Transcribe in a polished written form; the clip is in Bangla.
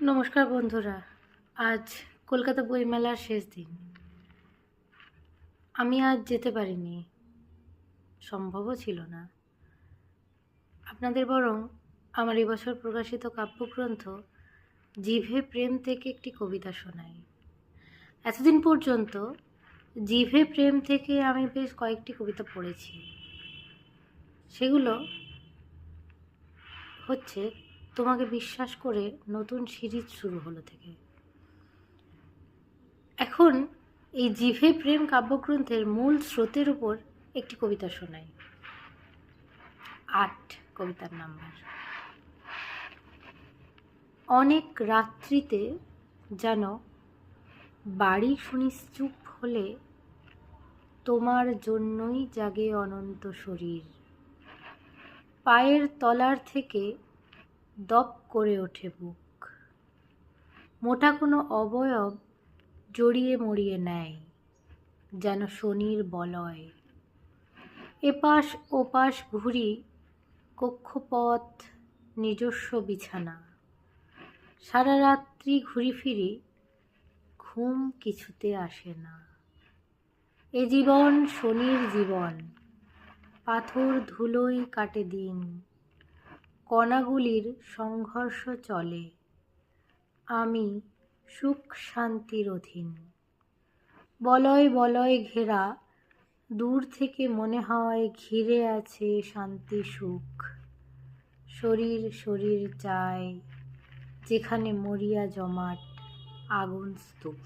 নমস্কার বন্ধুরা। আজ কলকাতা বইমেলার শেষ দিন। আমি আজ যেতে পারিনি, সম্ভবও ছিল না। আপনাদের বরং আমার এবছর প্রকাশিত কাব্যগ্রন্থ জিভে প্রেম থেকে একটি কবিতা শোনাই। এতদিন পর্যন্ত জিভে প্রেম থেকে আমি বেশ কয়েকটি কবিতা পড়েছি। সেগুলো হচ্ছে তোমাকে বিশ্বাস করে নতুন সিরিজ শুরু হলো থেকে। এখন এই জিভে প্রেম কাব্যগ্রন্থের মূল স্রোতের উপর একটি কবিতা শোনাই। ৮ কবিতার নাম্বার। অনেক রাত্রিতে যেন বাড়ি শুনিস চুপ হলে, তোমার জন্যই জাগে অনন্ত শরীর। পায়ের তলার থেকে দপ করে ওঠে বুক, মোটা কোনো অবয়ব জড়িয়ে মরিয়ে নেয় যেন শনির বলয়। এপাশ ওপাশ ঘুরি, কক্ষপথ নিজস্ব বিছানা। সারা রাত্রি ঘুরি ফিরি, ঘুম কিছুতে আসে না। এ জীবন শনির জীবন, পাথর ধুলোই কাটে দিন। কণাগুলির সংঘর্ষ চলে, আমি সুখ শান্তির অধীন। বলয় বলয় ঘেরা, দূর থেকে মনে হয় ঘিরে আছে শান্তি সুখ। শরীর শরীর চায়, যেখানে মরিয়া জমাট আগুন স্তূপ।